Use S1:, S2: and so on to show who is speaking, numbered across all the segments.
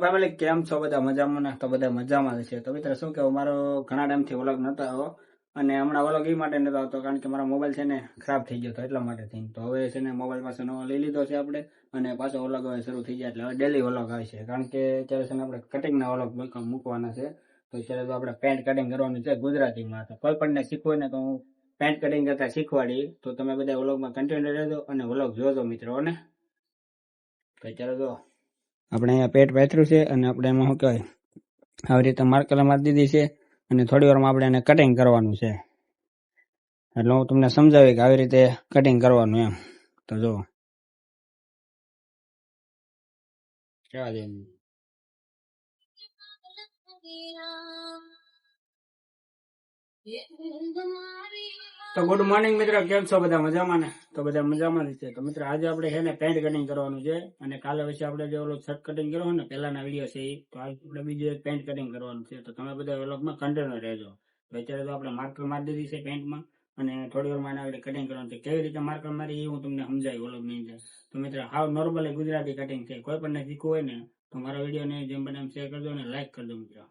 S1: Family કેમ છો બધા મજામાં ને? તો બધા મજામાં જ છે. તો મિત્ર શું કેવું, મારો ઘણા ટાઈમથી વ્લોગ નતો આવ્યો અને હમણાં વ્લોગ એ માટે નતો આવતો કારણ કે મારો મોબાઈલ છે ને ખરાબ થઈ ગયો હતો એટલા માટે થઈને. તો હવે છે ને મોબાઈલ પાસે નવો લઈ લીધો છે આપણે અને પાછો વ્લોગ હવે શરૂ થઈ જાય એટલે હવે ડેલી વ્લોગ આવશે કારણ કે અત્યારે છે ને આપણે કટિંગના વ્લોગ મૂકવાના છે. તો અત્યારે તો આપણે પેન્ટ કટિંગ કરવાનું છે ગુજરાતીમાં. તો કોઈ પણ ને શીખવું ને તો હું પેન્ટ કટિંગ કરતા શીખવાડી. તો તમે બધા વ્લોગમાં કન્ટિન્યુ રહેજો અને વ્લોગ જોજો મિત્રો ને. તો અત્યારે જો આપણે અહીંયા પેટ પાથર્યું છે અને આપણે એમાં શું કહેવાય આવી રીતે માર્કર મારી દીધી છે અને થોડી વારમાં આપણે એને કટિંગ કરવાનું છે. એટલે હું તમને સમજાવી કે આવી રીતે કટિંગ કરવાનું એમ. તો જો કેવા દે. તો ગુડ મોર્નિંગ મિત્રો, કેમ છો બધા મજામાં ને? તો બધા મજામાં જ છે. તો મિત્રો આજે આપણે છે ને પેન્ટ કટિંગ કરવાનું છે અને કાલે પછી આપણે જે ઓલો શર્ટ કટિંગ કર્યો ને પહેલાના વિડીયો છે એ, તો આજે આપણે બીજું એક પેન્ટ કટિંગ કરવાનું છે. તો તમે બધા વ્લોગમાં કન્ટિન્યુ રહેજો. તો અત્યારે તો આપણે માર્કર મારી દીધી છે પેન્ટમાં અને થોડી વારમાં આપણે કટિંગ કરવાનું છે. કેવી રીતે માર્કર મારી એ હું તમને સમજાવી વ્લોગની અંદર. તો મિત્રો હાવ નોર્મલી ગુજરાતી કટિંગ છે. કોઈ પણ શીખવું હોય ને તો મારા વિડીયોને જેમ બને એમ શેર કરજો અને લાઈક કરજો મિત્રો.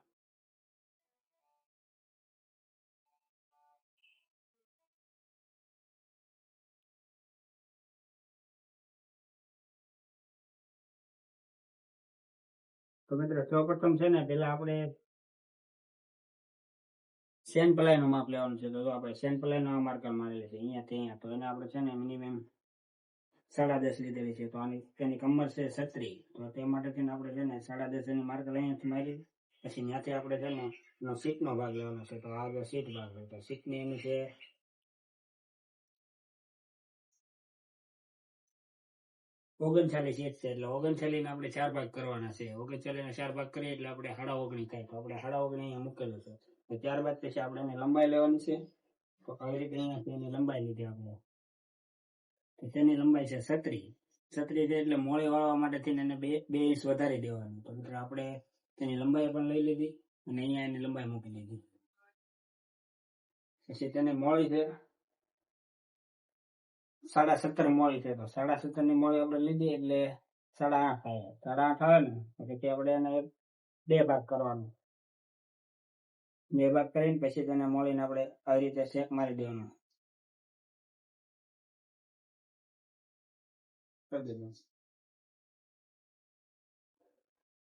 S1: તો મિત્રો સૌપ્રથમ છે ને પેલા આપણે સેન પલાય નું માપ લેવાનું છે. તો આપણે સેન પલાય નો માર્કર મારેલી છે અહીંયાથી અહીંયા. તો એને આપણે છે ને મિનિમમ 10.5 લીધેલી છે. તો આની તેની કમર છે 36. તો તે માટે થઈને આપણે છે ને 10.5 ની માર્કર અહીંયાથી મારી. પછી ત્યાંથી આપણે છે ને એનો સીટ નો ભાગ લેવાનો છે. તો આ જો સીટ ભાગ છે. તો સીટ ની એની છે 39 સીટ છે. એટલે 39 ને આપણે 4 ભાગ કરવાના છે. 39 ને 4 ભાગ કરીએ એટલે આપણે 19.5 થાય. તો આપણે 19.5 અહીંયા મૂકેલું છે. તો ત્યારબાદ પછી આપણે એની લંબાઈ લેવાની છે. તો આવી રીતે અહીંયાથી એની લંબાઈ લીધી આપણે. તો તેની લંબાઈ છે 36. 36 છે એટલે મોળી વાળવા માટે થઈને એને 2 ઇંચ વધારી દેવાની. તો મિત્રો આપણે તેની લંબાઈ પણ લઈ લીધી અને અહીંયા એની લંબાઈ મૂકી દીધી. પછી તેની મોળી છે 17.5 મોળી છે. તો 17.5 ની મોળી આપણે લીધી એટલે 8.5 થાય. 8.5 આવે ને પછી આપણે એને 2 ભાગ કરવાનો. 2 ભાગ કરીને પછી તેને મોળીને આપણે આવી રીતે શેક મારી દેવાનો.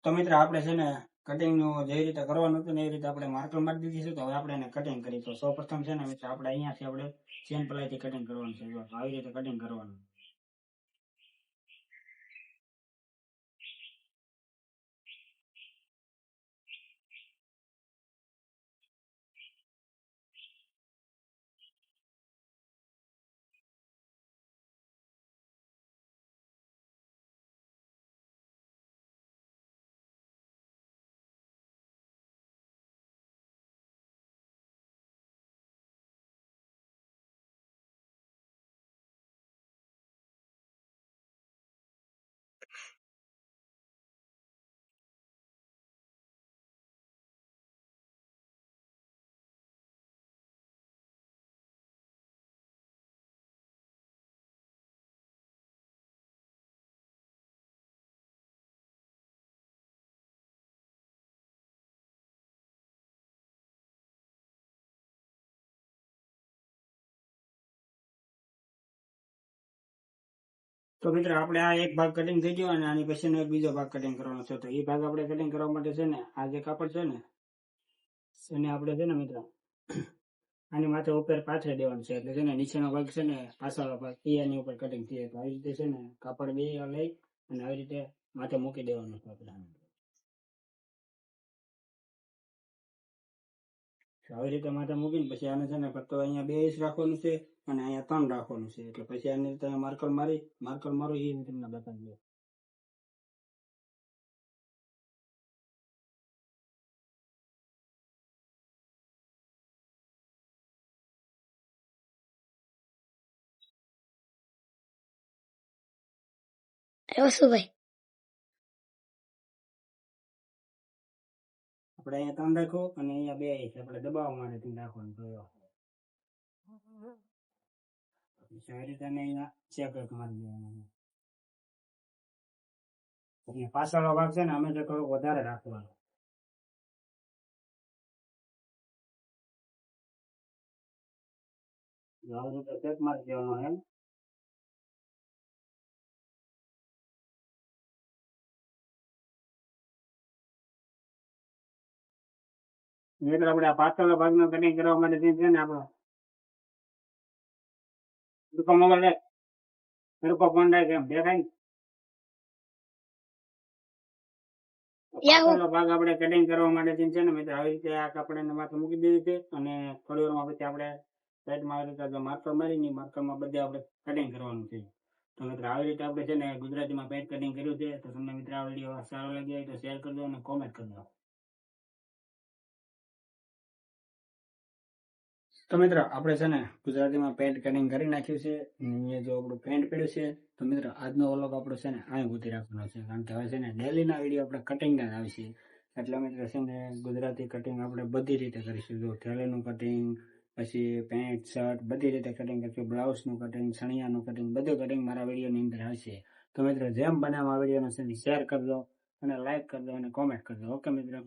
S1: તો મિત્ર આપણે છે ને કટિંગ નું જે રીતે કરવાનું હતું ને એ રીતે આપણે માર્કર મારી દીધી છે. તો હવે આપણે એને કટિંગ કરી. તો સૌ પ્રથમ છે ને મિત્ર આપણે અહીંયાથી આપણે ચેન પલાય થી કટિંગ કરવાનું છે. આવી રીતે કટિંગ કરવાનું. તો મિત્ર આપણે આ એક ભાગ કટિંગ થઈ ગયો અને આની પછીનો એક બીજો ભાગ કટિંગ કરવાનો છે. તો એ ભાગ આપણે કટિંગ કરવા માટે છે ને આ જે કાપડ છે ને એને આપણે છે ને મિત્ર આની માથે ઉપર પાથરી દેવાનું છે. એટલે છે ને નીચેનો ભાગ છે ને પાછળનો ભાગ એની ઉપર કટિંગ થઈ જાય. તો આવી રીતે છે ને કાપડ બે લઈ અને આવી રીતે માથે મૂકી દેવાનું છે આપણે. આવી રીતે માથે મૂકીને પછી આને છે ને ફક્ત અહીંયા 2 ઇંચ રાખવાનું છે અને અહીંયા 3 રાખવાનું છે. એટલે પછી આની રીતે માર્કર મારો એ તમને બતાવી દો.
S2: ભાઈ
S1: આપણે અહીંયા 3 રાખો અને અહીંયા 2 ઇંચ આપણે દબાવવા માટે રાખવાનું છે. આવી રીતે અહીંયા ચેક મારી દેવાનું. અહીંયા પાછળનો ભાગ છે ને અમે તો થોડુંક વધારે રાખવાનો. આવી રીતે ચેક મારી દેવાનો એમ. મિત્રો આપણે આ પાછળના ભાગનું કટિંગ કરવા માટે જે છે ને આપણો ટૂંકો મોબાઈલ લે ટૂંકો ફોન થાય કેમ દેખાય ને? પાછળનો ભાગ આપણે કટિંગ કરવા માટે જે છે ને મિત્રો આવી રીતે આ કપડાને માથે મૂકી દીધી છે અને થોડી વારમાં પછી આપણે સાઈડમાં આવી રીતે માર્કર મારીને માર્કરમાં બધે આપણે કટિંગ કરવાનું છે. તો મિત્રો આવી રીતે આપણે છે ને ગુજરાતીમાં પેન્ટ કટિંગ કર્યું છે. તો તમને મિત્રો આ વિડીયો સારો લાગ્યો હોય તો શેર કરજો અને કોમેન્ટ કરજો. તો મિત્રો આપણે છે ને ગુજરાતીમાં પેન્ટ કટિંગ કરી નાખ્યું છે. અહીંયા જો આપણું પેન્ટ પડ્યું છે. તો મિત્રો આજનો વ્લોગ આપણો છે ને અહીં ગોતી રાખવાનો છે, કારણ કે હવે છે ને ડેલીના વિડીયો આપણે કટિંગના જ આવશે. એટલે મિત્રો છે ને ગુજરાતી કટિંગ આપણે બધી રીતે કરીશું. જો થેલીનું કટિંગ, પછી પેન્ટ શર્ટ બધી રીતે કટિંગ કરીશું, બ્લાઉઝનું કટિંગ, સણિયાનું કટિંગ, બધું કટિંગ મારા વિડીયોની અંદર આવશે. તો મિત્રો જેમ બને આ વિડીયોને છે ને શેર કરજો અને લાઈક કરજો અને કોમેન્ટ કરજો. ઓકે મિત્રો.